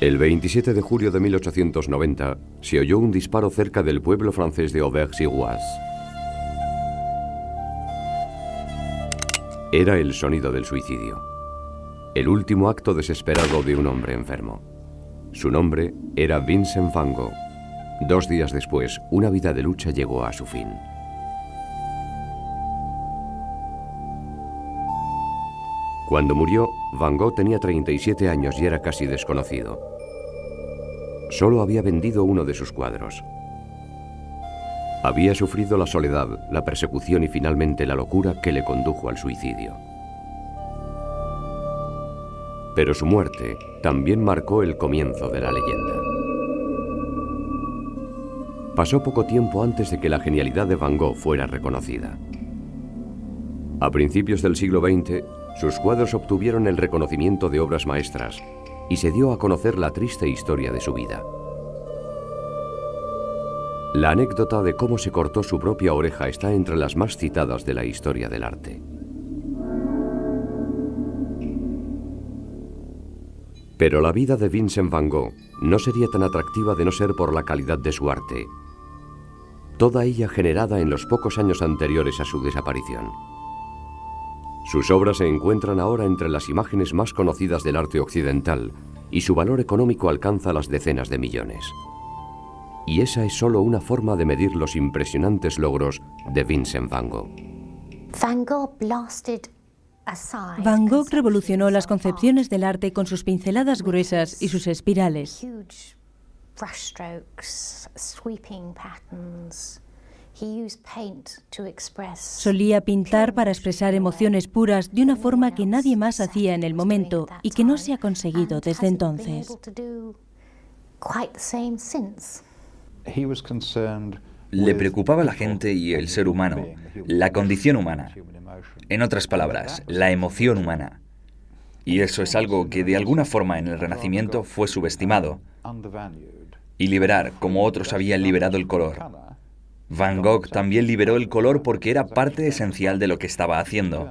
El 27 de julio de 1890 se oyó un disparo cerca del pueblo francés de Auvers-sur-Oise. Era el sonido del suicidio, el último acto desesperado de un hombre enfermo. Su nombre era Vincent van Gogh. 2 días después, una vida de lucha llegó a su fin. Cuando murió, Van Gogh tenía 37 años y era casi desconocido. Solo había vendido uno de sus cuadros. Había sufrido la soledad, la persecución y finalmente la locura que le condujo al suicidio. Pero su muerte también marcó el comienzo de la leyenda. Pasó poco tiempo antes de que la genialidad de Van Gogh fuera reconocida. A principios del siglo XX, sus cuadros obtuvieron el reconocimiento de obras maestras y se dio a conocer la triste historia de su vida. La anécdota de cómo se cortó su propia oreja está entre las más citadas de la historia del arte. Pero la vida de Vincent van Gogh no sería tan atractiva de no ser por la calidad de su arte, toda ella generada en los pocos años anteriores a su desaparición. Sus obras se encuentran ahora entre las imágenes más conocidas del arte occidental y su valor económico alcanza las decenas de millones. Y esa es solo una forma de medir los impresionantes logros de Vincent van Gogh. Van Gogh revolucionó las concepciones del arte con sus pinceladas gruesas y sus espirales. Solía pintar para expresar emociones puras de una forma que nadie más hacía en el momento y que no se ha conseguido desde entonces. Le preocupaba la gente y el ser humano, la condición humana. En otras palabras, la emoción humana. Y eso es algo que de alguna forma en el Renacimiento fue subestimado. Y liberar, como otros habían liberado el color. Van Gogh también liberó el color porque era parte esencial de lo que estaba haciendo.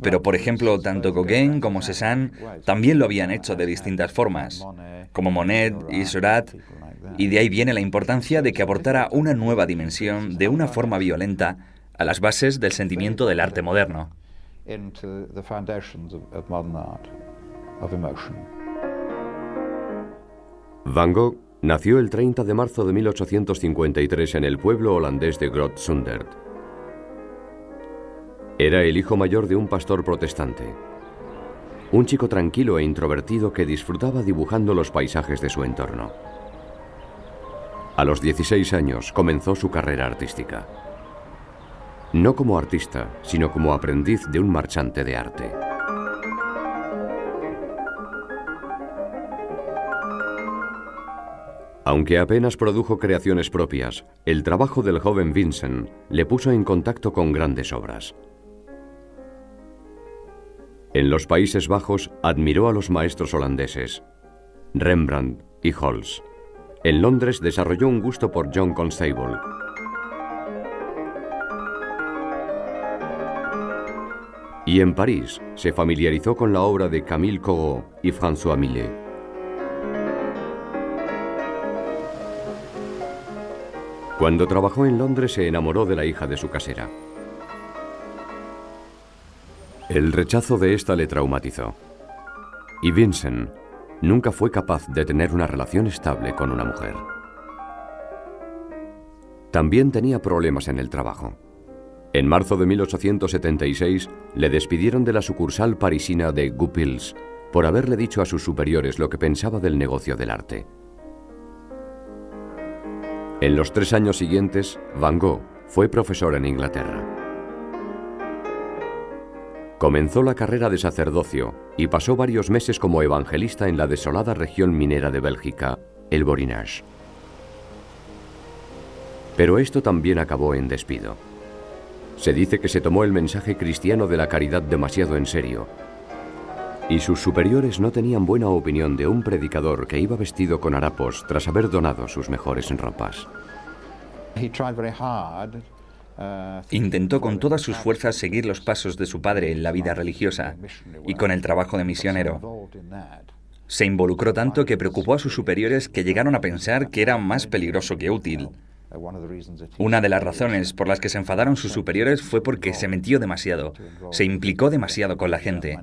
Pero, por ejemplo, tanto Gauguin como Cézanne también lo habían hecho de distintas formas, como Monet y Seurat, y de ahí viene la importancia de que aportara una nueva dimensión de una forma violenta a las bases del sentimiento del arte moderno. Van Gogh nació el 30 de marzo de 1853 en el pueblo holandés de Groot-Zundert. Era el hijo mayor de un pastor protestante, un chico tranquilo e introvertido que disfrutaba dibujando los paisajes de su entorno. A los 16 años comenzó su carrera artística. No como artista, sino como aprendiz de un marchante de arte. Aunque apenas produjo creaciones propias, el trabajo del joven Vincent le puso en contacto con grandes obras. En los Países Bajos admiró a los maestros holandeses, Rembrandt y Holst. En Londres desarrolló un gusto por John Constable. Y en París se familiarizó con la obra de Camille Corot y François Millet. Cuando trabajó en Londres se enamoró de la hija de su casera. El rechazo de esta le traumatizó. Y Vincent nunca fue capaz de tener una relación estable con una mujer. También tenía problemas en el trabajo. En marzo de 1876 le despidieron de la sucursal parisina de Goupil's por haberle dicho a sus superiores lo que pensaba del negocio del arte. En los 3 años siguientes, Van Gogh fue profesor en Inglaterra. Comenzó la carrera de sacerdocio y pasó varios meses como evangelista en la desolada región minera de Bélgica, el Borinage. Pero esto también acabó en despido. Se dice que se tomó el mensaje cristiano de la caridad demasiado en serio, y sus superiores no tenían buena opinión de un predicador que iba vestido con harapos tras haber donado sus mejores ropas. Intentó con todas sus fuerzas seguir los pasos de su padre en la vida religiosa y con el trabajo de misionero. Se involucró tanto que preocupó a sus superiores, que llegaron a pensar que era más peligroso que útil. Una de las razones por las que se enfadaron sus superiores fue porque se metió demasiado, se implicó demasiado con la gente.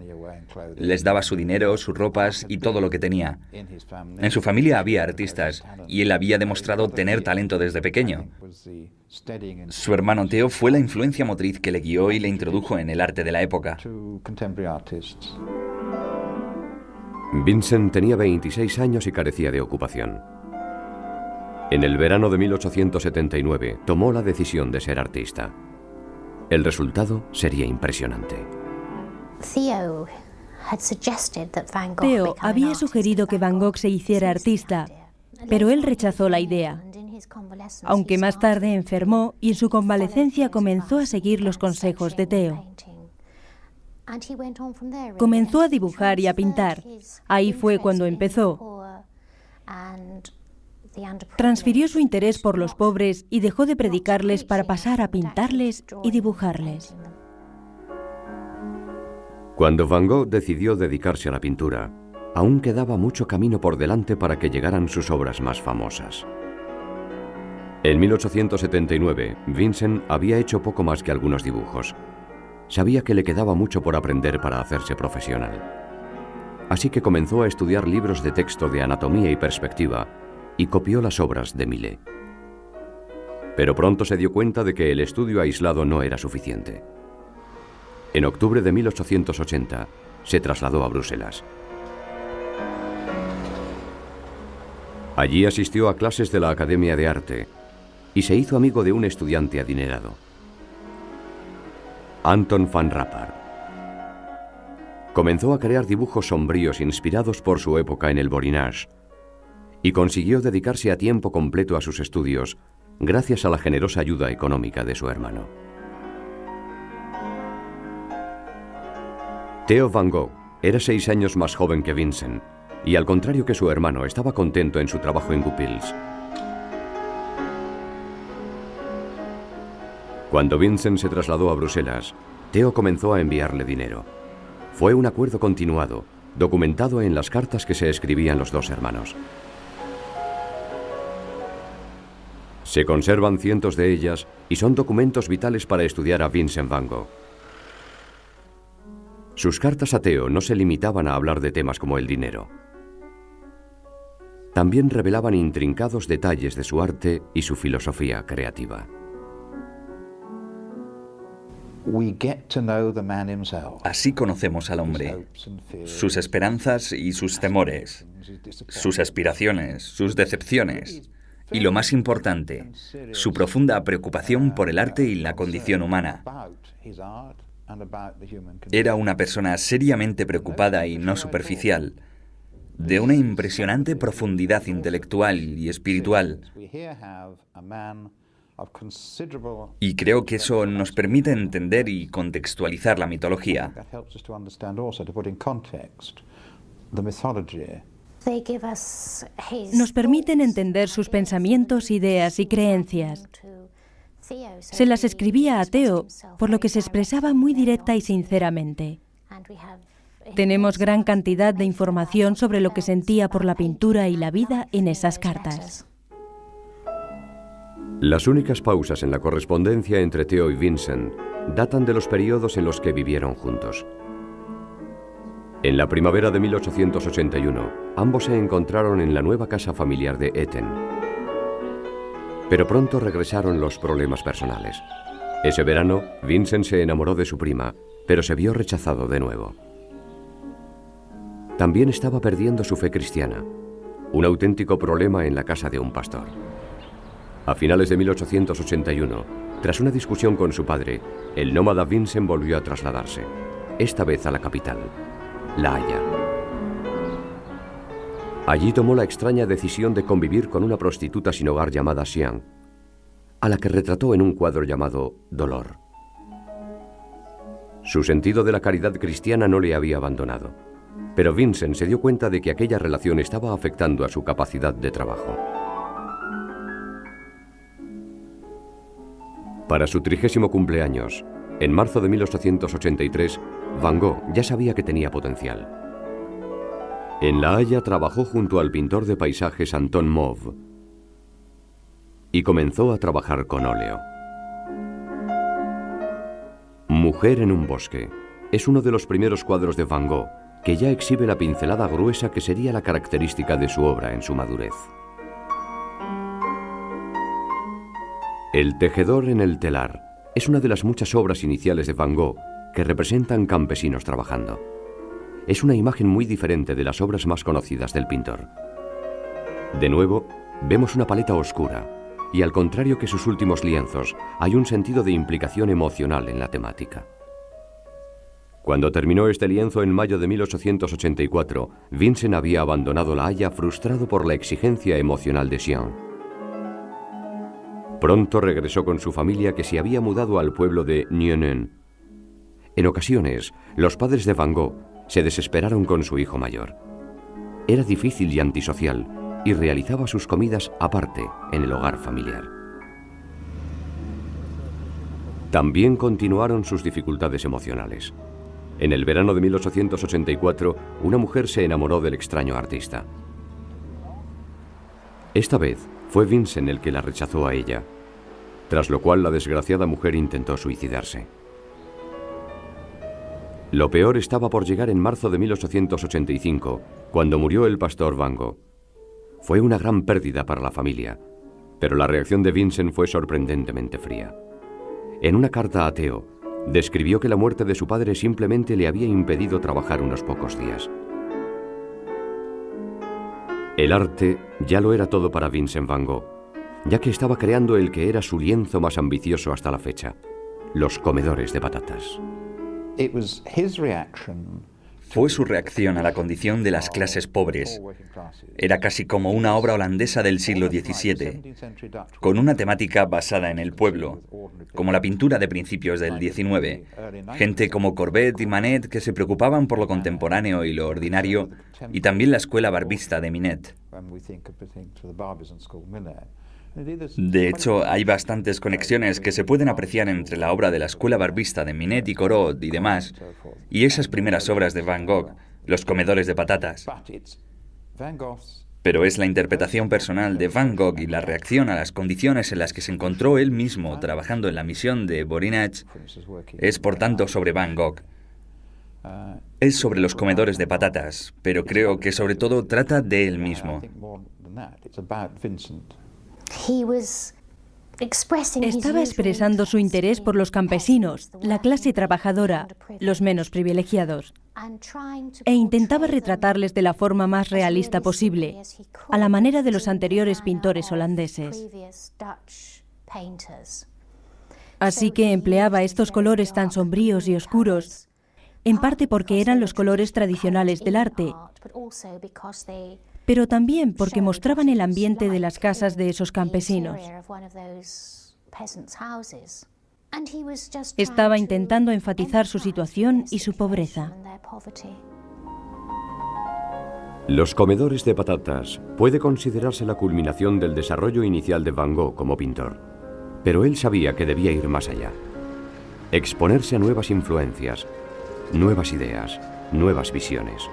Les daba su dinero, sus ropas y todo lo que tenía. En su familia había artistas y él había demostrado tener talento desde pequeño. Su hermano Theo fue la influencia motriz que le guió y le introdujo en el arte de la época. Vincent tenía 26 años y carecía de ocupación. En el verano de 1879 tomó la decisión de ser artista. El resultado sería impresionante. Theo había sugerido que Van Gogh se hiciera artista, pero él rechazó la idea. Aunque más tarde enfermó y en su convalecencia comenzó a seguir los consejos de Theo. Comenzó a dibujar y a pintar. Ahí fue cuando empezó. Transfirió su interés por los pobres y dejó de predicarles para pasar a pintarles y dibujarles. Cuando Van Gogh decidió dedicarse a la pintura, aún quedaba mucho camino por delante para que llegaran sus obras más famosas. En 1879, Vincent había hecho poco más que algunos dibujos. Sabía que le quedaba mucho por aprender para hacerse profesional. Así que comenzó a estudiar libros de texto de anatomía y perspectiva y copió las obras de Millet. Pero pronto se dio cuenta de que el estudio aislado no era suficiente. En octubre de 1880 se trasladó a Bruselas. Allí asistió a clases de la Academia de Arte y se hizo amigo de un estudiante adinerado, Anton van Rappard. Comenzó a crear dibujos sombríos inspirados por su época en el Borinage y consiguió dedicarse a tiempo completo a sus estudios gracias a la generosa ayuda económica de su hermano. Theo van Gogh era 6 años más joven que Vincent y, al contrario que su hermano, estaba contento en su trabajo en Goupils. Cuando Vincent se trasladó a Bruselas, Theo comenzó a enviarle dinero. Fue un acuerdo continuado, documentado en las cartas que se escribían los dos hermanos. Se conservan cientos de ellas y son documentos vitales para estudiar a Vincent van Gogh. Sus cartas a Theo no se limitaban a hablar de temas como el dinero. También revelaban intrincados detalles de su arte y su filosofía creativa. Así conocemos al hombre, sus esperanzas y sus temores, sus aspiraciones, sus decepciones y, lo más importante, su profunda preocupación por el arte y la condición humana. Era una persona seriamente preocupada y no superficial, de una impresionante profundidad intelectual y espiritual. Y creo que eso nos permite entender y contextualizar la mitología. Nos permiten entender sus pensamientos, ideas y creencias. Se las escribía a Theo, por lo que se expresaba muy directa y sinceramente. Tenemos gran cantidad de información sobre lo que sentía por la pintura y la vida en esas cartas. Las únicas pausas en la correspondencia entre Theo y Vincent datan de los periodos en los que vivieron juntos. En la primavera de 1881, ambos se encontraron en la nueva casa familiar de Etten. Pero pronto regresaron los problemas personales. Ese verano, Vincent se enamoró de su prima, pero se vio rechazado de nuevo. También estaba perdiendo su fe cristiana, un auténtico problema en la casa de un pastor. A finales de 1881, tras una discusión con su padre, el nómada Vincent volvió a trasladarse, esta vez a la capital, La Haya. Allí tomó la extraña decisión de convivir con una prostituta sin hogar llamada Xiang, a la que retrató en un cuadro llamado Dolor. Su sentido de la caridad cristiana no le había abandonado, pero Vincent se dio cuenta de que aquella relación estaba afectando a su capacidad de trabajo. Para su 30º cumpleaños, en marzo de 1883, Van Gogh ya sabía que tenía potencial. En La Haya trabajó junto al pintor de paisajes Anton Mauve y comenzó a trabajar con óleo. Mujer en un bosque es uno de los primeros cuadros de Van Gogh que ya exhibe la pincelada gruesa que sería la característica de su obra en su madurez. El tejedor en el telar es una de las muchas obras iniciales de Van Gogh que representan campesinos trabajando. Es una imagen muy diferente de las obras más conocidas del pintor. De nuevo, vemos una paleta oscura y, al contrario que sus últimos lienzos, hay un sentido de implicación emocional en la temática. Cuando terminó este lienzo en mayo de 1884, Vincent había abandonado La Haya frustrado por la exigencia emocional de Sion. Pronto regresó con su familia, que se había mudado al pueblo de Nieuwen. En ocasiones, los padres de Van Gogh se desesperaron con su hijo mayor. Era difícil y antisocial y realizaba sus comidas aparte en el hogar familiar. También continuaron sus dificultades emocionales. En el verano de 1884, una mujer se enamoró del extraño artista. Esta vez fue Vincent el que la rechazó a ella, tras lo cual la desgraciada mujer intentó suicidarse. Lo peor estaba por llegar en marzo de 1885, cuando murió el pastor Van Gogh. Fue una gran pérdida para la familia, pero la reacción de Vincent fue sorprendentemente fría. En una carta a Theo, describió que la muerte de su padre simplemente le había impedido trabajar unos pocos días. El arte ya lo era todo para Vincent Van Gogh, ya que estaba creando el que era su lienzo más ambicioso hasta la fecha, Los comedores de patatas. Fue su reacción a la condición de las clases pobres. Era casi como una obra holandesa del siglo XVII, con una temática basada en el pueblo, como la pintura de principios del XIX. Gente como Courbet y Manet que se preocupaban por lo contemporáneo y lo ordinario, y también la escuela barbista de Minet. De hecho, hay bastantes conexiones que se pueden apreciar entre la obra de la escuela barbista de Minet y Corot y demás, y esas primeras obras de Van Gogh, Los comedores de patatas. Pero es la interpretación personal de Van Gogh y la reacción a las condiciones en las que se encontró él mismo trabajando en la misión de Voynich. Es por tanto sobre Van Gogh. Es sobre los comedores de patatas, pero creo que sobre todo trata de él mismo. Estaba expresando su interés por los campesinos, la clase trabajadora, los menos privilegiados, e intentaba retratarles de la forma más realista posible, a la manera de los anteriores pintores holandeses. Así que empleaba estos colores tan sombríos y oscuros, en parte porque eran los colores tradicionales del arte, pero también porque mostraban el ambiente de las casas de esos campesinos. Estaba intentando enfatizar su situación y su pobreza. Los comedores de patatas puede considerarse la culminación del desarrollo inicial de Van Gogh como pintor, pero él sabía que debía ir más allá. Exponerse a nuevas influencias, nuevas ideas, nuevas visiones.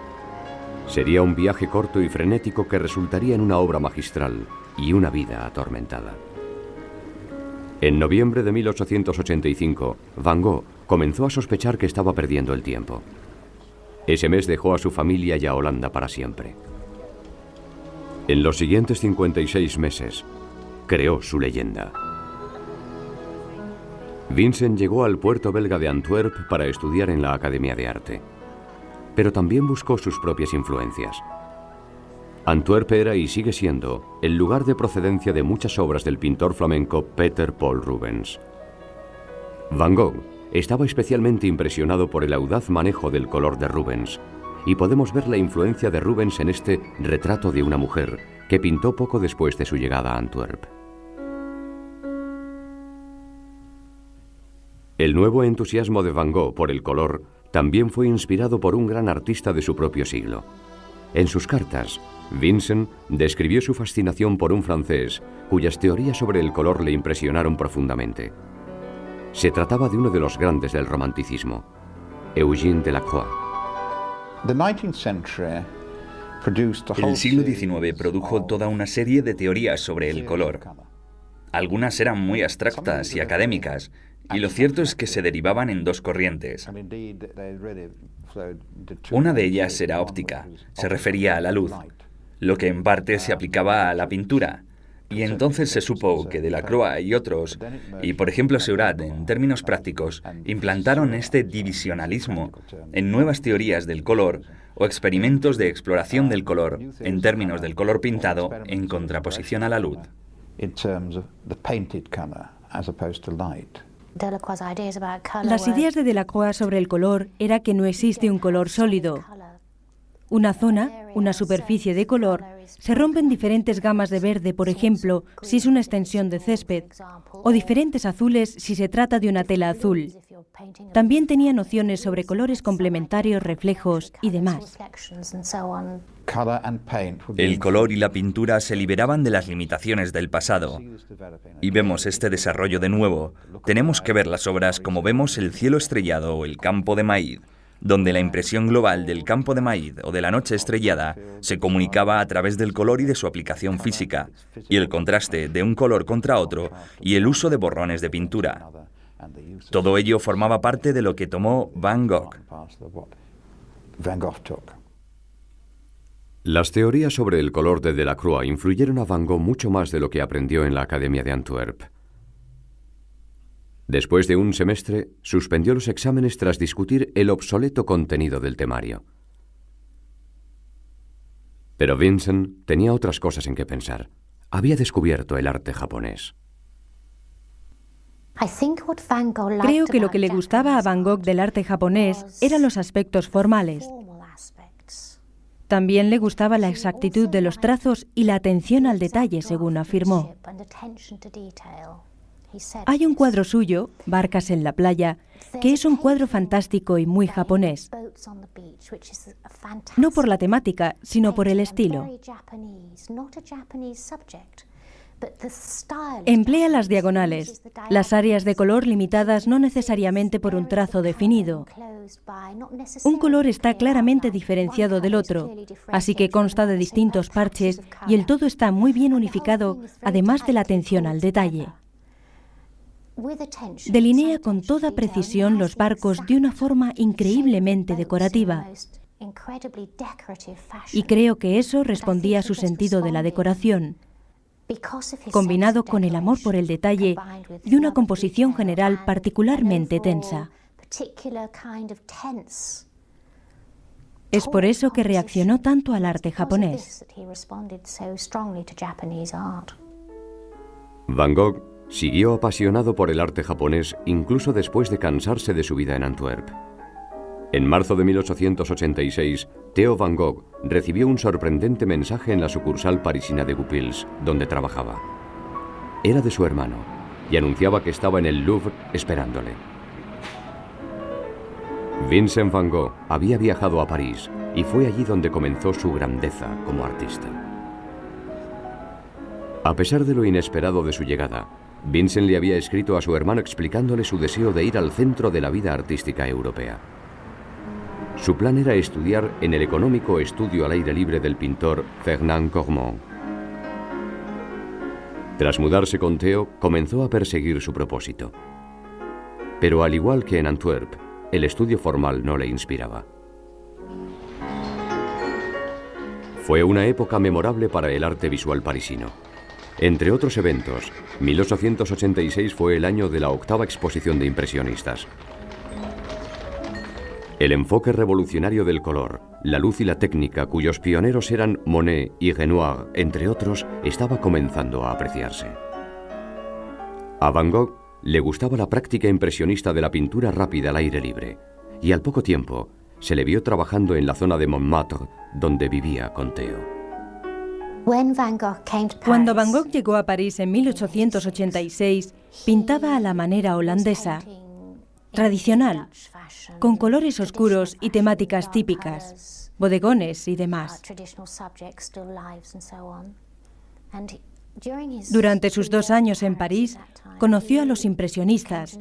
Sería un viaje corto y frenético que resultaría en una obra magistral y una vida atormentada. En noviembre de 1885, Van Gogh comenzó a sospechar que estaba perdiendo el tiempo. Ese mes dejó a su familia y a Holanda para siempre. En los siguientes 56 meses, creó su leyenda. Vincent llegó al puerto belga de Antwerp para estudiar en la Academia de Arte, pero también buscó sus propias influencias. Antwerp era y sigue siendo el lugar de procedencia de muchas obras del pintor flamenco Peter Paul Rubens. Van Gogh estaba especialmente impresionado por el audaz manejo del color de Rubens, y podemos ver la influencia de Rubens en este Retrato de una mujer que pintó poco después de su llegada a Antwerp. El nuevo entusiasmo de Van Gogh por el color también fue inspirado por un gran artista de su propio siglo. En sus cartas, Vincent describió su fascinación por un francés cuyas teorías sobre el color le impresionaron profundamente. Se trataba de uno de los grandes del romanticismo, Eugène Delacroix. El siglo XIX produjo toda una serie de teorías sobre el color. Algunas eran muy abstractas y académicas, y lo cierto es que se derivaban en dos corrientes. Una de ellas era óptica, se refería a la luz, lo que en parte se aplicaba a la pintura. Y entonces se supo que Delacroix y otros, y por ejemplo Seurat en términos prácticos, implantaron este divisionalismo en nuevas teorías del color o experimentos de exploración del color en términos del color pintado en contraposición a la luz. Las ideas de Delacroix sobre el color era que no existe un color sólido. Una zona, una superficie de color, se rompe en diferentes gamas de verde, por ejemplo, si es una extensión de césped, o diferentes azules si se trata de una tela azul. También tenía nociones sobre colores complementarios, reflejos y demás. El color y la pintura se liberaban de las limitaciones del pasado. Y vemos este desarrollo de nuevo. Tenemos que ver las obras como vemos el cielo estrellado o el campo de maíz, donde la impresión global del campo de maíz o de la noche estrellada se comunicaba a través del color y de su aplicación física, y el contraste de un color contra otro y el uso de borrones de pintura. Todo ello formaba parte de lo que tomó Van Gogh. Las teorías sobre el color de Delacroix influyeron a Van Gogh mucho más de lo que aprendió en la Academia de Antwerp. Después de un semestre, suspendió los exámenes tras discutir el obsoleto contenido del temario. Pero Vincent tenía otras cosas en que pensar. Había descubierto el arte japonés. Creo que lo que le gustaba a Van Gogh del arte japonés eran los aspectos formales. También le gustaba la exactitud de los trazos y la atención al detalle, según afirmó. Hay un cuadro suyo, Barcas en la playa, que es un cuadro fantástico y muy japonés. No por la temática, sino por el estilo. Emplea las diagonales, las áreas de color limitadas no necesariamente por un trazo definido. Un color está claramente diferenciado del otro, así que consta de distintos parches y el todo está muy bien unificado, además de la atención al detalle. Delinea con toda precisión los barcos de una forma increíblemente decorativa. Y creo que eso respondía a su sentido de la decoración, combinado con el amor por el detalle y una composición general particularmente tensa. Es por eso que reaccionó tanto al arte japonés. Van Gogh siguió apasionado por el arte japonés incluso después de cansarse de su vida en Antwerp. En marzo de 1886, Theo van Gogh recibió un sorprendente mensaje en la sucursal parisina de Goupils, donde trabajaba. Era de su hermano y anunciaba que estaba en el Louvre esperándole. Vincent van Gogh había viajado a París y fue allí donde comenzó su grandeza como artista. A pesar de lo inesperado de su llegada, Vincent le había escrito a su hermano explicándole su deseo de ir al centro de la vida artística europea. Su plan era estudiar en el económico estudio al aire libre del pintor Fernand Cormon. Tras mudarse con Theo, comenzó a perseguir su propósito. Pero al igual que en Antwerp, el estudio formal no le inspiraba. Fue una época memorable para el arte visual parisino. Entre otros eventos, 1886 fue el año de la 8ª exposición de impresionistas. El enfoque revolucionario del color, la luz y la técnica, cuyos pioneros eran Monet y Renoir, entre otros, estaba comenzando a apreciarse. A Van Gogh le gustaba la práctica impresionista de la pintura rápida al aire libre, y al poco tiempo se le vio trabajando en la zona de Montmartre, donde vivía con Theo. Cuando Van Gogh llegó a París en 1886, pintaba a la manera holandesa, tradicional, con colores oscuros y temáticas típicas, bodegones y demás. Durante sus 2 años en París, conoció a los impresionistas,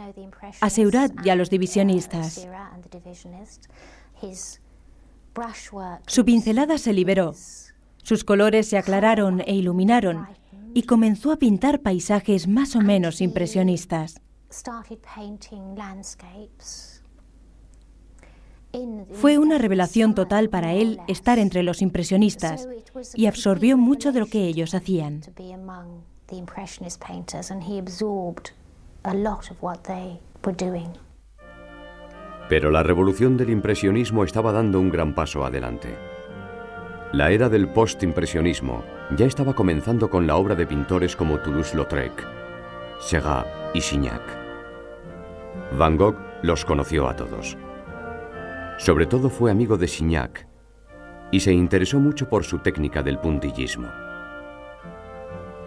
a Seurat y a los divisionistas. Su pincelada se liberó, sus colores se aclararon e iluminaron, y comenzó a pintar paisajes más o menos impresionistas. Fue una revelación total para él estar entre los impresionistas y absorbió mucho de lo que ellos hacían. Pero la revolución del impresionismo estaba dando un gran paso adelante. La era del postimpresionismo ya estaba comenzando con la obra de pintores como Toulouse-Lautrec, Seurat y Signac. Van Gogh los conoció a todos. Sobre todo fue amigo de Signac y se interesó mucho por su técnica del puntillismo.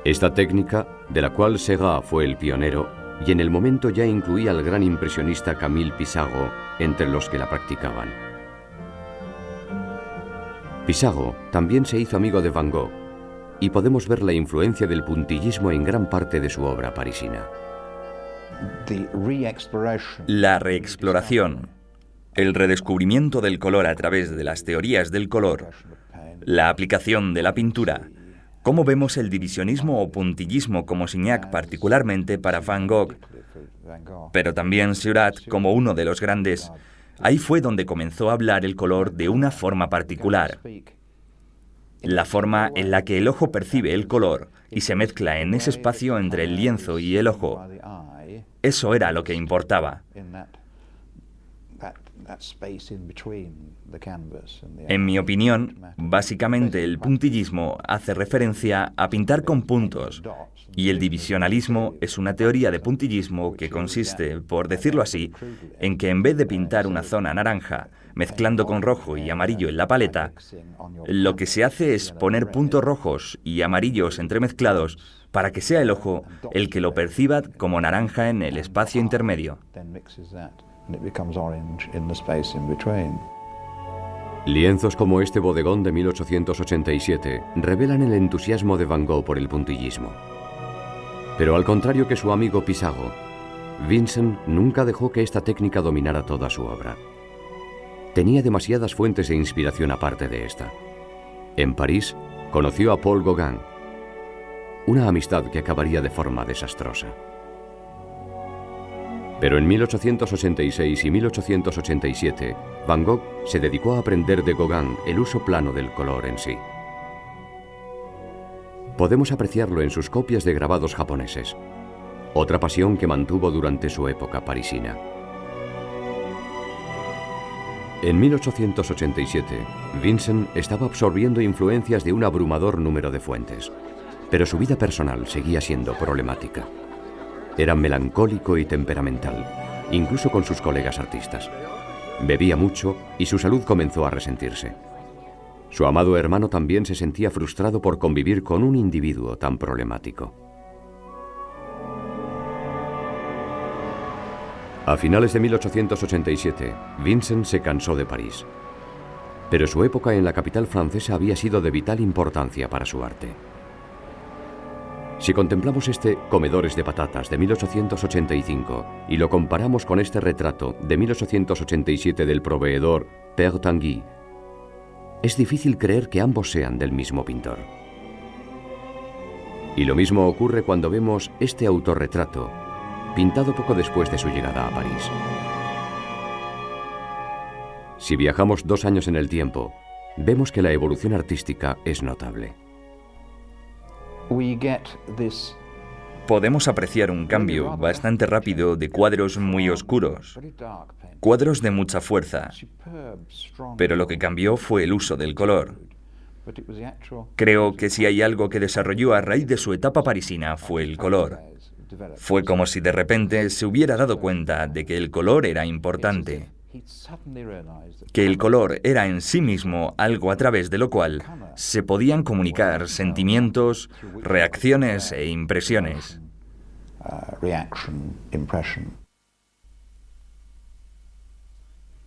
Esta técnica, de la cual Seurat fue el pionero, y en el momento ya incluía al gran impresionista Camille Pissarro entre los que la practicaban. Pissarro también se hizo amigo de Van Gogh y podemos ver la influencia del puntillismo en gran parte de su obra parisina. La reexploración, el redescubrimiento del color a través de las teorías del color, la aplicación de la pintura, cómo vemos el divisionismo o puntillismo como Signac particularmente para Van Gogh, pero también Seurat como uno de los grandes. Ahí fue donde comenzó a hablar el color de una forma particular. La forma en la que el ojo percibe el color y se mezcla en ese espacio entre el lienzo y el ojo. Eso era lo que importaba. En mi opinión, básicamente el puntillismo hace referencia a pintar con puntos, y el divisionalismo es una teoría de puntillismo que consiste, por decirlo así, en que en vez de pintar una zona naranja, mezclando con rojo y amarillo en la paleta, lo que se hace es poner puntos rojos y amarillos entremezclados para que sea el ojo el que lo perciba como naranja en el espacio intermedio. Lienzos como este bodegón de 1887 revelan el entusiasmo de Van Gogh por el puntillismo. Pero al contrario que su amigo Pissarro, Vincent nunca dejó que esta técnica dominara toda su obra. Tenía demasiadas fuentes de inspiración aparte de esta. En París conoció a Paul Gauguin, una amistad que acabaría de forma desastrosa. Pero en 1886 y 1887, Van Gogh se dedicó a aprender de Gauguin el uso plano del color en sí. Podemos apreciarlo en sus copias de grabados japoneses, otra pasión que mantuvo durante su época parisina. En 1887, Vincent estaba absorbiendo influencias de un abrumador número de fuentes, pero su vida personal seguía siendo problemática. Era melancólico y temperamental, incluso con sus colegas artistas. Bebía mucho y su salud comenzó a resentirse. Su amado hermano también se sentía frustrado por convivir con un individuo tan problemático. A finales de 1887, Vincent se cansó de París. Pero su época en la capital francesa había sido de vital importancia para su arte. Si contemplamos este Comedores de patatas de 1885 y lo comparamos con este retrato de 1887 del proveedor Père Tanguy, es difícil creer que ambos sean del mismo pintor. Y lo mismo ocurre cuando vemos este autorretrato, pintado poco después de su llegada a París. Si viajamos 2 años en el tiempo, vemos que la evolución artística es notable. Podemos apreciar un cambio bastante rápido de cuadros muy oscuros, cuadros de mucha fuerza, pero lo que cambió fue el uso del color. Creo que si hay algo que desarrolló a raíz de su etapa parisina fue el color. Fue como si de repente se hubiera dado cuenta de que el color era importante, que el color era en sí mismo algo a través de lo cual se podían comunicar sentimientos, reacciones e impresiones.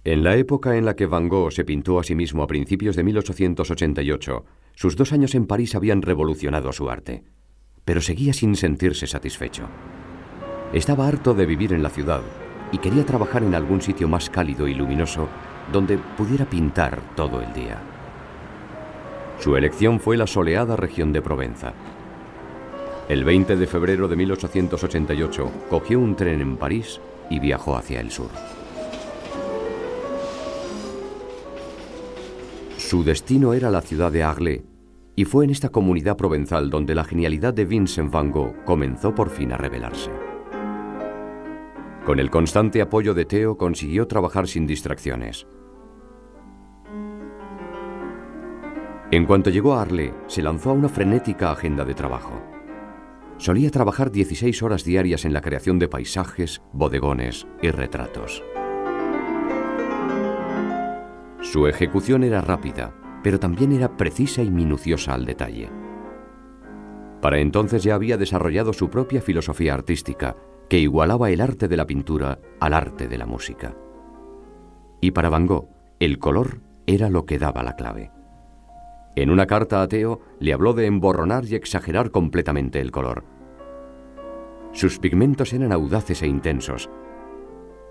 En la época en la que Van Gogh se pintó a sí mismo a principios de 1888, sus 2 años en París habían revolucionado su arte, pero seguía sin sentirse satisfecho. Estaba harto de vivir en la ciudad y quería trabajar en algún sitio más cálido y luminoso donde pudiera pintar todo el día. Su elección fue la soleada región de Provenza. El 20 de febrero de 1888 cogió un tren en París y viajó hacia el sur. Su destino era la ciudad de Arles, y fue en esta comunidad provenzal donde la genialidad de Vincent van Gogh comenzó por fin a revelarse. Con el constante apoyo de Theo consiguió trabajar sin distracciones. En cuanto llegó a Arles, se lanzó a una frenética agenda de trabajo. Solía trabajar 16 horas diarias en la creación de paisajes, bodegones y retratos. Su ejecución era rápida, pero también era precisa y minuciosa al detalle. Para entonces ya había desarrollado su propia filosofía artística, que igualaba el arte de la pintura al arte de la música. Y para Van Gogh, el color era lo que daba la clave. En una carta a Theo le habló de emborronar y exagerar completamente el color. Sus pigmentos eran audaces e intensos,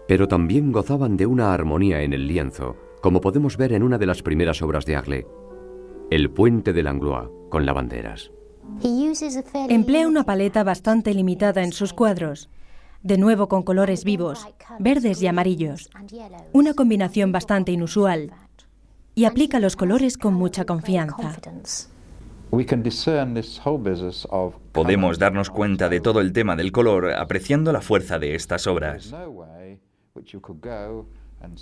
pero también gozaban de una armonía en el lienzo, como podemos ver en una de las primeras obras de Arles, el puente de Langlois con lavanderas. Emplea una paleta bastante limitada en sus cuadros, de nuevo con colores vivos, verdes y amarillos, una combinación bastante inusual, y aplica los colores con mucha confianza. Podemos darnos cuenta de todo el tema del color apreciando la fuerza de estas obras.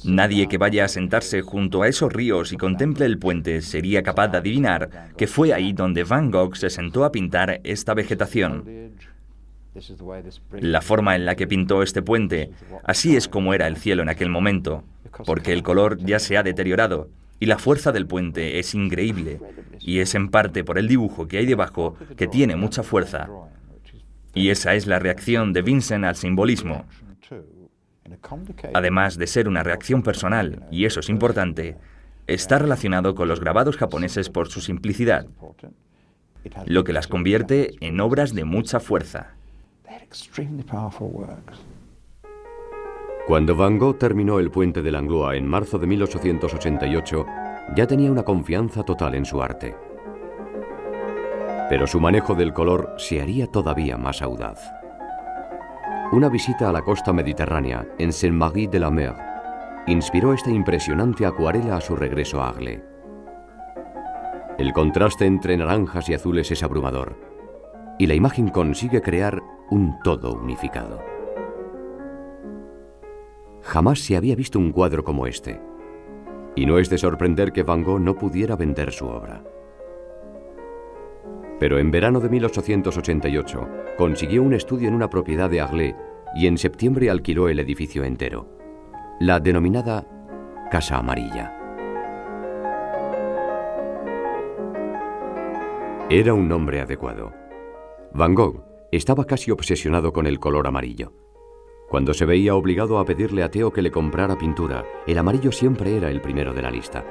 Nadie que vaya a sentarse junto a esos ríos y contemple el puente sería capaz de adivinar que fue ahí donde Van Gogh se sentó a pintar esta vegetación. La forma en la que pintó este puente, así es como era el cielo en aquel momento, porque el color ya se ha deteriorado y la fuerza del puente es increíble, y es en parte por el dibujo que hay debajo que tiene mucha fuerza. Y esa es la reacción de Vincent al simbolismo. Además de ser una reacción personal, y eso es importante, está relacionado con los grabados japoneses por su simplicidad, lo que las convierte en obras de mucha fuerza. Cuando Van Gogh terminó el puente de Langlois en marzo de 1888, ya tenía una confianza total en su arte. Pero su manejo del color se haría todavía más audaz. Una visita a la costa mediterránea, en Saint-Marie-de-la-Mer, inspiró esta impresionante acuarela a su regreso a Arles. El contraste entre naranjas y azules es abrumador, y la imagen consigue crear un todo unificado. Jamás se había visto un cuadro como este, y no es de sorprender que Van Gogh no pudiera vender su obra. Pero en verano de 1888 consiguió un estudio en una propiedad de Arles y en septiembre alquiló el edificio entero, la denominada Casa Amarilla. Era un nombre adecuado. Van Gogh estaba casi obsesionado con el color amarillo. Cuando se veía obligado a pedirle a Theo que le comprara pintura, el amarillo siempre era el primero de la lista.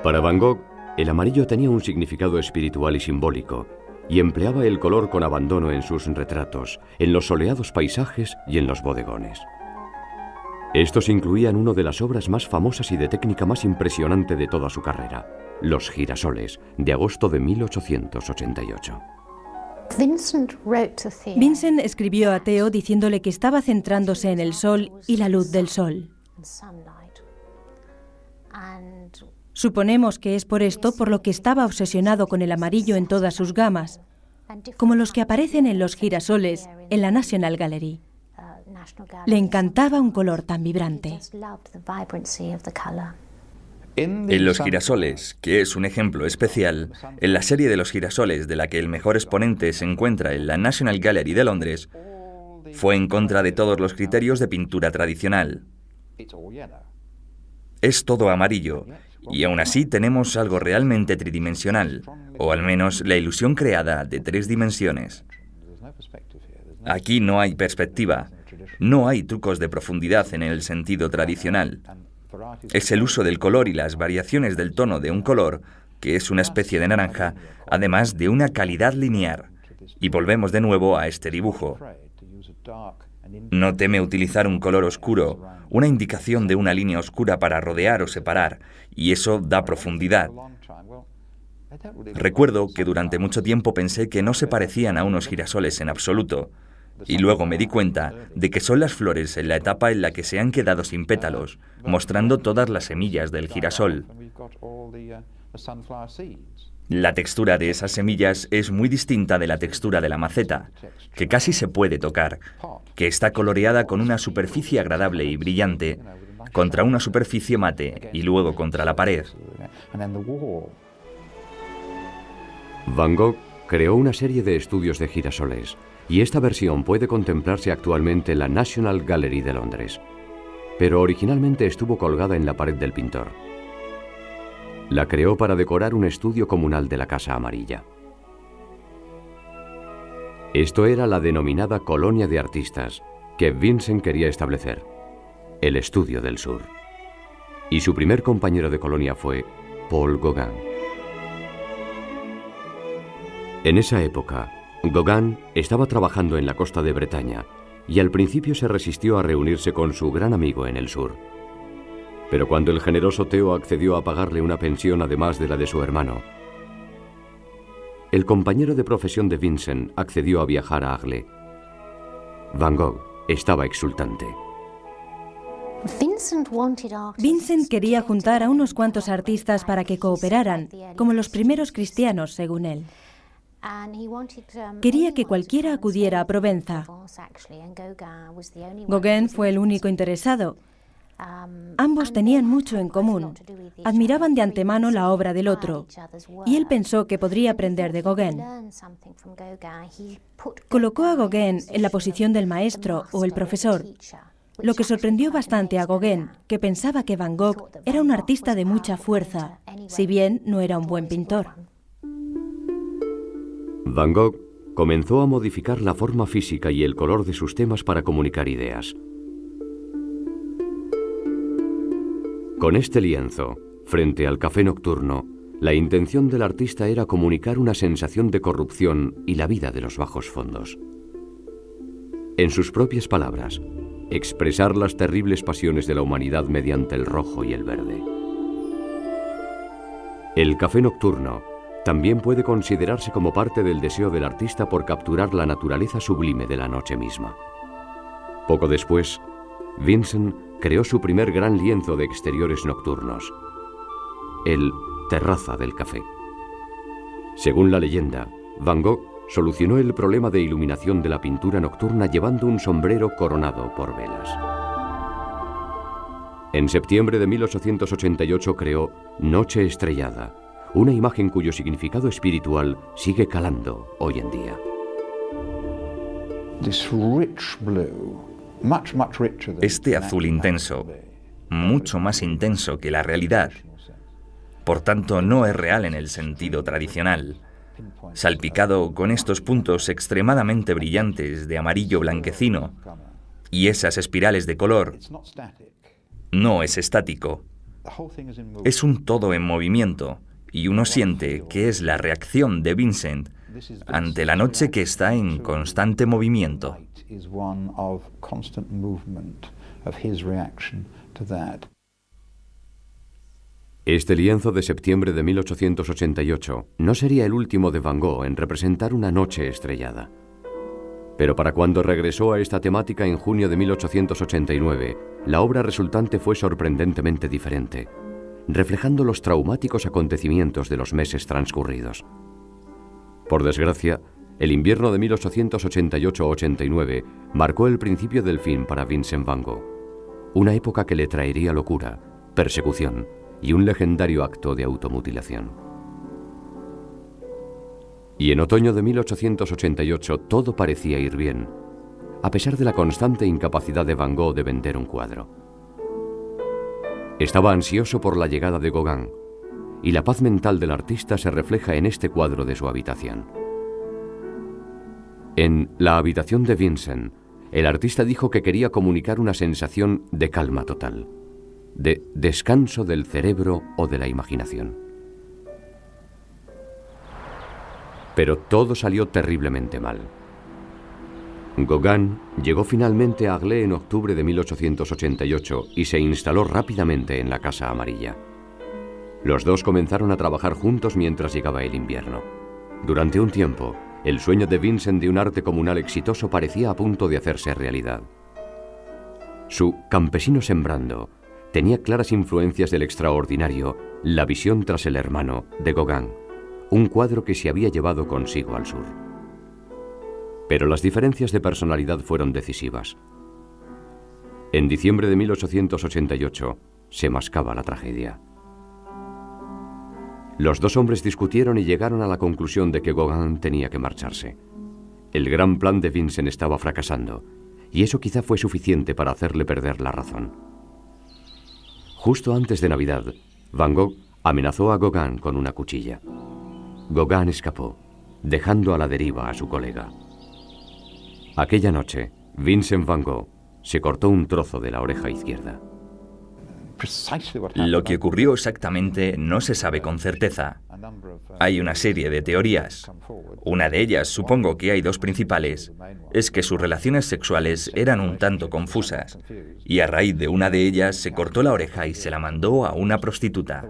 Para Van Gogh, el amarillo tenía un significado espiritual y simbólico, y empleaba el color con abandono en sus retratos, en los soleados paisajes y en los bodegones. Estos incluían una de las obras más famosas y de técnica más impresionante de toda su carrera, Los girasoles, de agosto de 1888. Vincent escribió a Theo diciéndole que estaba centrándose en el sol y la luz del sol. Suponemos que es por esto por lo que estaba obsesionado con el amarillo en todas sus gamas, como los que aparecen en los girasoles en la National Gallery. Le encantaba un color tan vibrante. En Los girasoles, que es un ejemplo especial, en la serie de Los girasoles de la que el mejor exponente se encuentra en la National Gallery de Londres, fue en contra de todos los criterios de pintura tradicional. Es todo amarillo, y aún así tenemos algo realmente tridimensional, o al menos la ilusión creada de 3 dimensiones. Aquí no hay perspectiva, no hay trucos de profundidad en el sentido tradicional. Es el uso del color y las variaciones del tono de un color, que es una especie de naranja, además de una calidad lineal. Y volvemos de nuevo a este dibujo. No teme utilizar un color oscuro, una indicación de una línea oscura para rodear o separar, y eso da profundidad. Recuerdo que durante mucho tiempo pensé que no se parecían a unos girasoles en absoluto, y luego me di cuenta de que son las flores en la etapa en la que se han quedado sin pétalos, mostrando todas las semillas del girasol. La textura de esas semillas es muy distinta de la textura de la maceta, que casi se puede tocar, que está coloreada con una superficie agradable y brillante, contra una superficie mate y luego contra la pared. Van Gogh creó una serie de estudios de girasoles, y esta versión puede contemplarse actualmente en la National Gallery de Londres, pero originalmente estuvo colgada en la pared del pintor. La creó para decorar un estudio comunal de la Casa Amarilla. Esto era la denominada colonia de artistas que Vincent quería establecer, el Estudio del Sur. Y su primer compañero de colonia fue Paul Gauguin. En esa época, Gauguin estaba trabajando en la costa de Bretaña y al principio se resistió a reunirse con su gran amigo en el sur. Pero cuando el generoso Theo accedió a pagarle una pensión además de la de su hermano, el compañero de profesión de Vincent accedió a viajar a Arles. Van Gogh estaba exultante. Vincent quería juntar a unos cuantos artistas para que cooperaran, como los primeros cristianos, según él. Quería que cualquiera acudiera a Provenza. Gauguin fue el único interesado. Ambos tenían mucho en común. Admiraban de antemano la obra del otro, y él pensó que podría aprender de Gauguin. Colocó a Gauguin en la posición del maestro o el profesor, lo que sorprendió bastante a Gauguin, que pensaba que Van Gogh era un artista de mucha fuerza, si bien no era un buen pintor. Van Gogh comenzó a modificar la forma física y el color de sus temas para comunicar ideas. Con este lienzo, frente al café nocturno, la intención del artista era comunicar una sensación de corrupción y la vida de los bajos fondos. En sus propias palabras, expresar las terribles pasiones de la humanidad mediante el rojo y el verde. El café nocturno también puede considerarse como parte del deseo del artista por capturar la naturaleza sublime de la noche misma. Poco después, Vincent creó su primer gran lienzo de exteriores nocturnos, el Terraza del Café. Según la leyenda, Van Gogh solucionó el problema de iluminación de la pintura nocturna llevando un sombrero coronado por velas. En septiembre de 1888 creó Noche Estrellada, una imagen cuyo significado espiritual sigue calando hoy en día. Este azul intenso, mucho más intenso que la realidad, por tanto no es real en el sentido tradicional, salpicado con estos puntos extremadamente brillantes de amarillo blanquecino y esas espirales de color, no es estático, es un todo en movimiento y uno siente que es la reacción de Vincent ante la noche que está en constante movimiento. Este lienzo de septiembre de 1888 no sería el último de Van Gogh en representar una noche estrellada. Pero para cuando regresó a esta temática en junio de 1889, la obra resultante fue sorprendentemente diferente, reflejando los traumáticos acontecimientos de los meses transcurridos. Por desgracia, el invierno de 1888-89 marcó el principio del fin para Vincent Van Gogh, una época que le traería locura, persecución y un legendario acto de automutilación. Y en otoño de 1888 todo parecía ir bien, a pesar de la constante incapacidad de Van Gogh de vender un cuadro. Estaba ansioso por la llegada de Gauguin, y la paz mental del artista se refleja en este cuadro de su habitación. En La habitación de Vincent, el artista dijo que quería comunicar una sensación de calma total, de descanso del cerebro o de la imaginación. Pero todo salió terriblemente mal. Gauguin llegó finalmente a Aglaé en octubre de 1888 y se instaló rápidamente en la Casa Amarilla. Los dos comenzaron a trabajar juntos mientras llegaba el invierno. Durante un tiempo, el sueño de Vincent de un arte comunal exitoso parecía a punto de hacerse realidad. Su Campesino sembrando tenía claras influencias del extraordinario La visión tras el hermano de Gauguin, un cuadro que se había llevado consigo al sur. Pero las diferencias de personalidad fueron decisivas. En diciembre de 1888 se mascaba la tragedia. Los dos hombres discutieron y llegaron a la conclusión de que Gauguin tenía que marcharse. El gran plan de Vincent estaba fracasando, y eso quizá fue suficiente para hacerle perder la razón. Justo antes de Navidad, Van Gogh amenazó a Gauguin con una cuchilla. Gauguin escapó, dejando a la deriva a su colega. Aquella noche, Vincent Van Gogh se cortó un trozo de la oreja izquierda. Lo que ocurrió exactamente no se sabe con certeza. Hay una serie de teorías. Una de ellas, supongo que hay dos principales, es que sus relaciones sexuales eran un tanto confusas, y a raíz de una de ellas se cortó la oreja y se la mandó a una prostituta.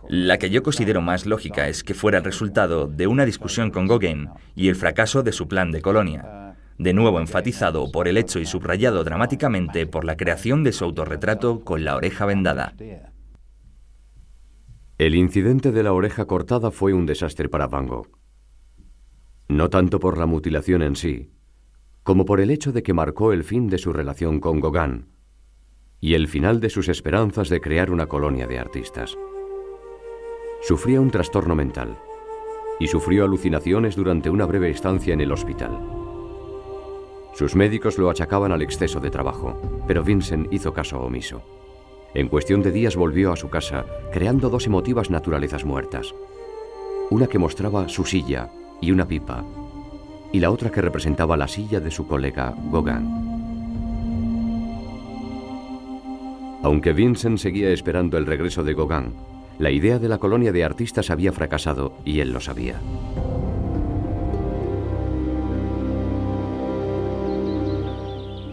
La que yo considero más lógica es que fuera el resultado de una discusión con Gauguin y el fracaso de su plan de colonia, de nuevo enfatizado por el hecho y subrayado dramáticamente por la creación de su autorretrato con la oreja vendada. El incidente de la oreja cortada fue un desastre para Van Gogh. No tanto por la mutilación en sí, como por el hecho de que marcó el fin de su relación con Gauguin y el final de sus esperanzas de crear una colonia de artistas. Sufría un trastorno mental y sufrió alucinaciones durante una breve estancia en el hospital. Sus médicos lo achacaban al exceso de trabajo, pero Vincent hizo caso omiso. En cuestión de días volvió a su casa, creando dos emotivas naturalezas muertas. Una que mostraba su silla y una pipa, y la otra que representaba la silla de su colega Gauguin. Aunque Vincent seguía esperando el regreso de Gauguin, la idea de la colonia de artistas había fracasado y él lo sabía.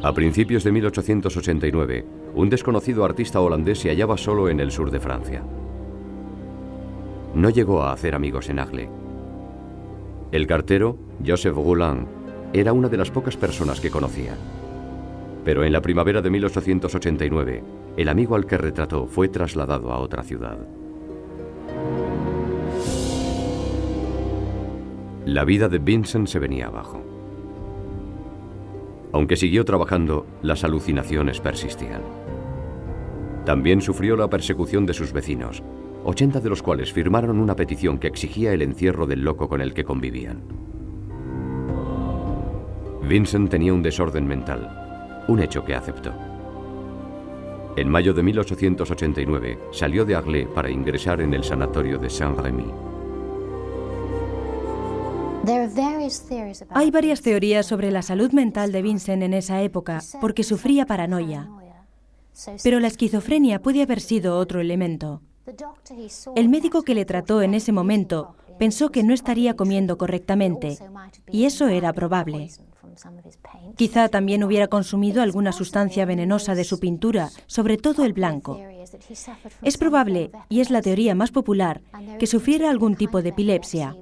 A principios de 1889, un desconocido artista holandés se hallaba solo en el sur de Francia. No llegó a hacer amigos en Aglaé. El cartero, Joseph Roulin, era una de las pocas personas que conocía. Pero en la primavera de 1889, el amigo al que retrató fue trasladado a otra ciudad. La vida de Vincent se venía abajo. Aunque siguió trabajando, las alucinaciones persistían. También sufrió la persecución de sus vecinos, 80 de los cuales firmaron una petición que exigía el encierro del loco con el que convivían. Vincent tenía un desorden mental, un hecho que aceptó. En mayo de 1889 salió de Aglaé para ingresar en el sanatorio de Saint-Rémy. Hay varias teorías sobre la salud mental de Vincent en esa época, porque sufría paranoia. Pero la esquizofrenia puede haber sido otro elemento. El médico que le trató en ese momento pensó que no estaría comiendo correctamente, y eso era probable. Quizá también hubiera consumido alguna sustancia venenosa de su pintura, sobre todo el blanco. Es probable, y es la teoría más popular, que sufriera algún tipo de epilepsia.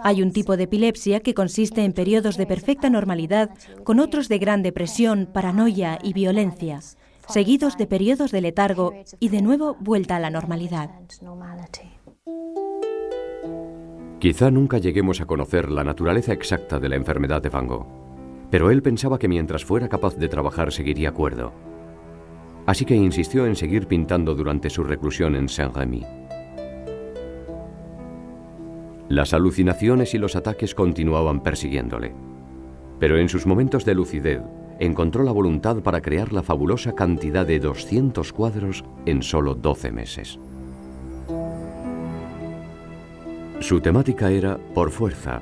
Hay un tipo de epilepsia que consiste en periodos de perfecta normalidad con otros de gran depresión, paranoia y violencia, seguidos de periodos de letargo y de nuevo vuelta a la normalidad. Quizá nunca lleguemos a conocer la naturaleza exacta de la enfermedad de Van Gogh, pero él pensaba que mientras fuera capaz de trabajar seguiría cuerdo. Así que insistió en seguir pintando durante su reclusión en Saint-Rémy. Las alucinaciones y los ataques continuaban persiguiéndole, pero en sus momentos de lucidez encontró la voluntad para crear la fabulosa cantidad de 200 cuadros en solo 12 meses. Su temática era, por fuerza,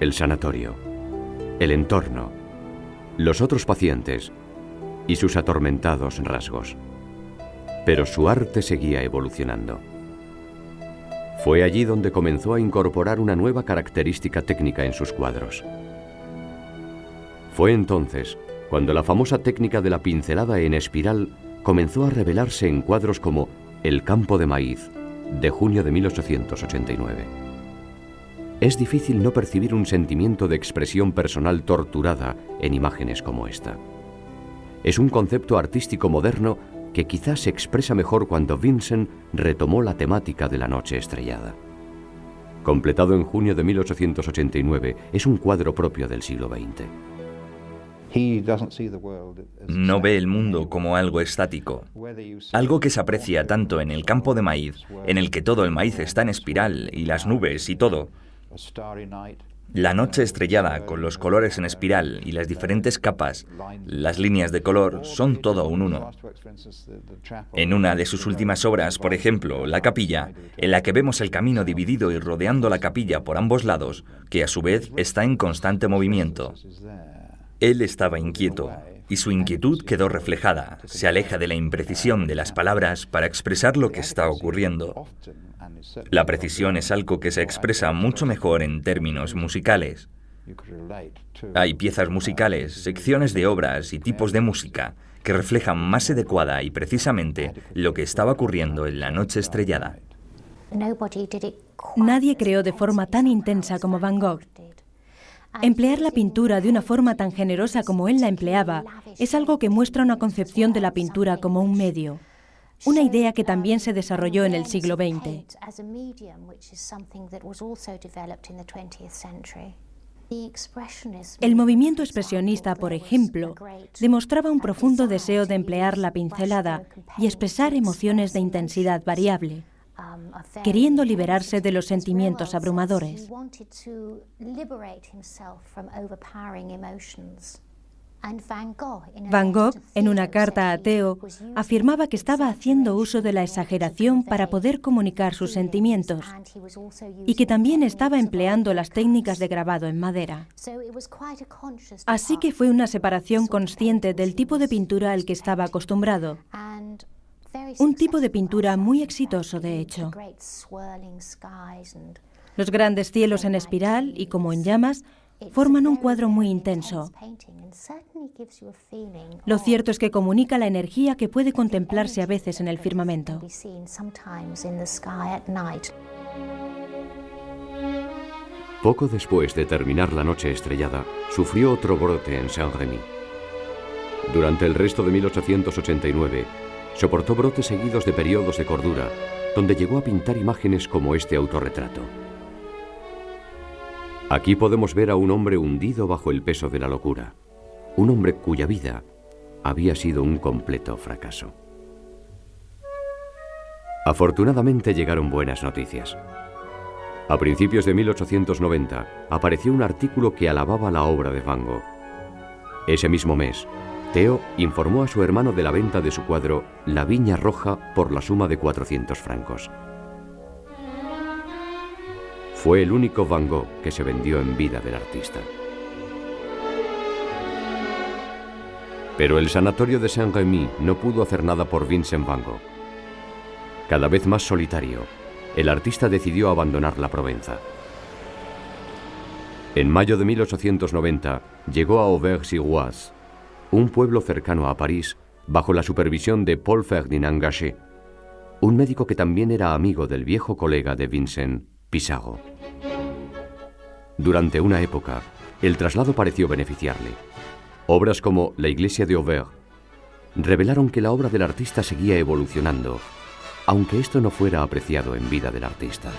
el sanatorio, el entorno, los otros pacientes y sus atormentados rasgos. Pero su arte seguía evolucionando. Fue allí donde comenzó a incorporar una nueva característica técnica en sus cuadros. Fue entonces cuando la famosa técnica de la pincelada en espiral comenzó a revelarse en cuadros como El campo de maíz, de junio de 1889. Es difícil no percibir un sentimiento de expresión personal torturada en imágenes como esta. Es un concepto artístico moderno que quizás se expresa mejor cuando Vincent retomó la temática de la noche estrellada. Completado en junio de 1889, es un cuadro propio del siglo XX. No ve el mundo como algo estático, algo que se aprecia tanto en el campo de maíz, en el que todo el maíz está en espiral y las nubes y todo. La noche estrellada, con los colores en espiral y las diferentes capas, las líneas de color, son todo un uno. En una de sus últimas obras, por ejemplo, La capilla, en la que vemos el camino dividido y rodeando la capilla por ambos lados, que a su vez está en constante movimiento. Él estaba inquieto, y su inquietud quedó reflejada. Se aleja de la imprecisión de las palabras para expresar lo que está ocurriendo. La precisión es algo que se expresa mucho mejor en términos musicales. Hay piezas musicales, secciones de obras y tipos de música que reflejan más adecuada y precisamente lo que estaba ocurriendo en la noche estrellada. Nadie creó de forma tan intensa como Van Gogh. Emplear la pintura de una forma tan generosa como él la empleaba es algo que muestra una concepción de la pintura como un medio, una idea que también se desarrolló en el siglo XX. El movimiento expresionista, por ejemplo, demostraba un profundo deseo de emplear la pincelada y expresar emociones de intensidad variable, queriendo liberarse de los sentimientos abrumadores. Van Gogh, en una carta a Theo, afirmaba que estaba haciendo uso de la exageración para poder comunicar sus sentimientos y que también estaba empleando las técnicas de grabado en madera. Así que fue una separación consciente del tipo de pintura al que estaba acostumbrado. Un tipo de pintura muy exitoso, de hecho. Los grandes cielos en espiral y como en llamas forman un cuadro muy intenso. Lo cierto es que comunica la energía que puede contemplarse a veces en el firmamento. Poco después de terminar la noche estrellada, sufrió otro brote en Saint-Rémy. Durante el resto de 1889, soportó brotes seguidos de periodos de cordura, donde llegó a pintar imágenes como este autorretrato. Aquí podemos ver a un hombre hundido bajo el peso de la locura, un hombre cuya vida había sido un completo fracaso. Afortunadamente llegaron buenas noticias. A principios de 1890 apareció un artículo que alababa la obra de Van Gogh. Ese mismo mes, Theo informó a su hermano de la venta de su cuadro La Viña Roja por la suma de 400 francos. Fue el único Van Gogh que se vendió en vida del artista. Pero el sanatorio de Saint-Rémy no pudo hacer nada por Vincent Van Gogh. Cada vez más solitario, el artista decidió abandonar la Provenza. En mayo de 1890 llegó a Auvers-sur-Oise, un pueblo cercano a París, bajo la supervisión de Paul Ferdinand Gachet, un médico que también era amigo del viejo colega de Vincent, Pissarro. Durante una época, el traslado pareció beneficiarle. Obras como La iglesia de Auvers revelaron que la obra del artista seguía evolucionando, aunque esto no fuera apreciado en vida del artista.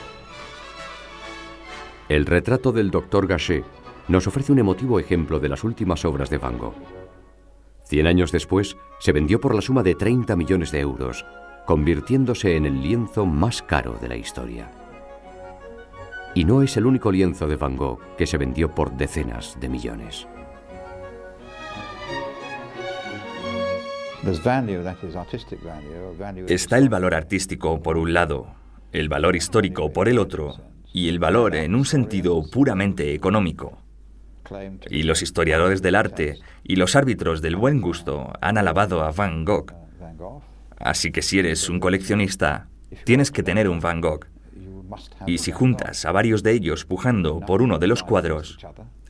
El retrato del Dr. Gachet nos ofrece un emotivo ejemplo de las últimas obras de Van Gogh. 100 años después, se vendió por la suma de 30 millones de euros, convirtiéndose en el lienzo más caro de la historia. Y no es el único lienzo de Van Gogh que se vendió por decenas de millones. Está el valor artístico por un lado, el valor histórico por el otro, y el valor en un sentido puramente económico. Y los historiadores del arte y los árbitros del buen gusto han alabado a Van Gogh. Así que si eres un coleccionista, tienes que tener un Van Gogh. Y si juntas a varios de ellos pujando por uno de los cuadros,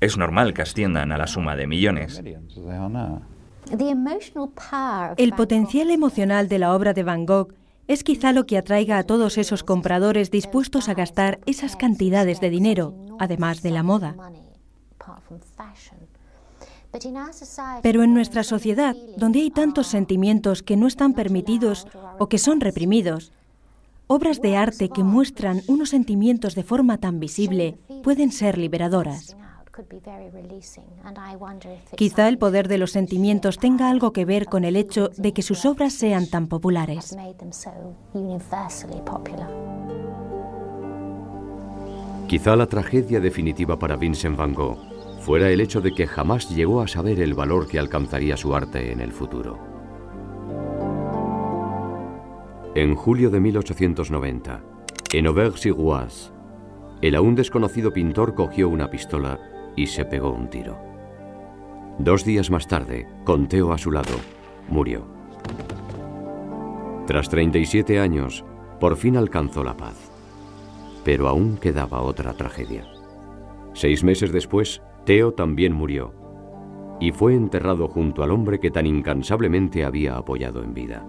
es normal que asciendan a la suma de millones. El potencial emocional de la obra de Van Gogh es quizá lo que atraiga a todos esos compradores dispuestos a gastar esas cantidades de dinero, además de la moda. Pero en nuestra sociedad, donde hay tantos sentimientos que no están permitidos o que son reprimidos, obras de arte que muestran unos sentimientos de forma tan visible pueden ser liberadoras. Quizá el poder de los sentimientos tenga algo que ver con el hecho de que sus obras sean tan populares. Quizá la tragedia definitiva para Vincent Van Gogh fuera el hecho de que jamás llegó a saber el valor que alcanzaría su arte en el futuro. En julio de 1890, en Auvers-sur-Oise, el aún desconocido pintor cogió una pistola y se pegó un tiro. 2 días más tarde, con Theo a su lado, murió. Tras 37 años, por fin alcanzó la paz. Pero aún quedaba otra tragedia. 6 meses después, Theo también murió y fue enterrado junto al hombre que tan incansablemente había apoyado en vida.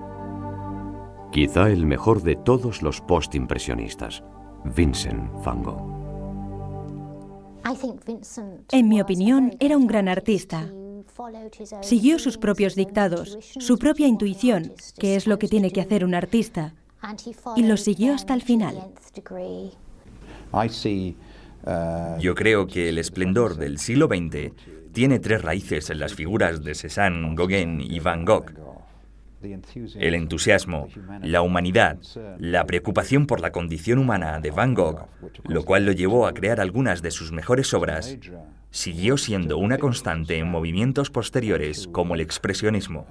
Quizá el mejor de todos los postimpresionistas, Vincent Van Gogh. En mi opinión, era un gran artista. Siguió sus propios dictados, su propia intuición, que es lo que tiene que hacer un artista, y lo siguió hasta el final. Yo creo que el esplendor del siglo XX tiene 3 raíces en las figuras de Cézanne, Gauguin y Van Gogh. El entusiasmo, la humanidad, la preocupación por la condición humana de Van Gogh, lo cual lo llevó a crear algunas de sus mejores obras, siguió siendo una constante en movimientos posteriores como el expresionismo.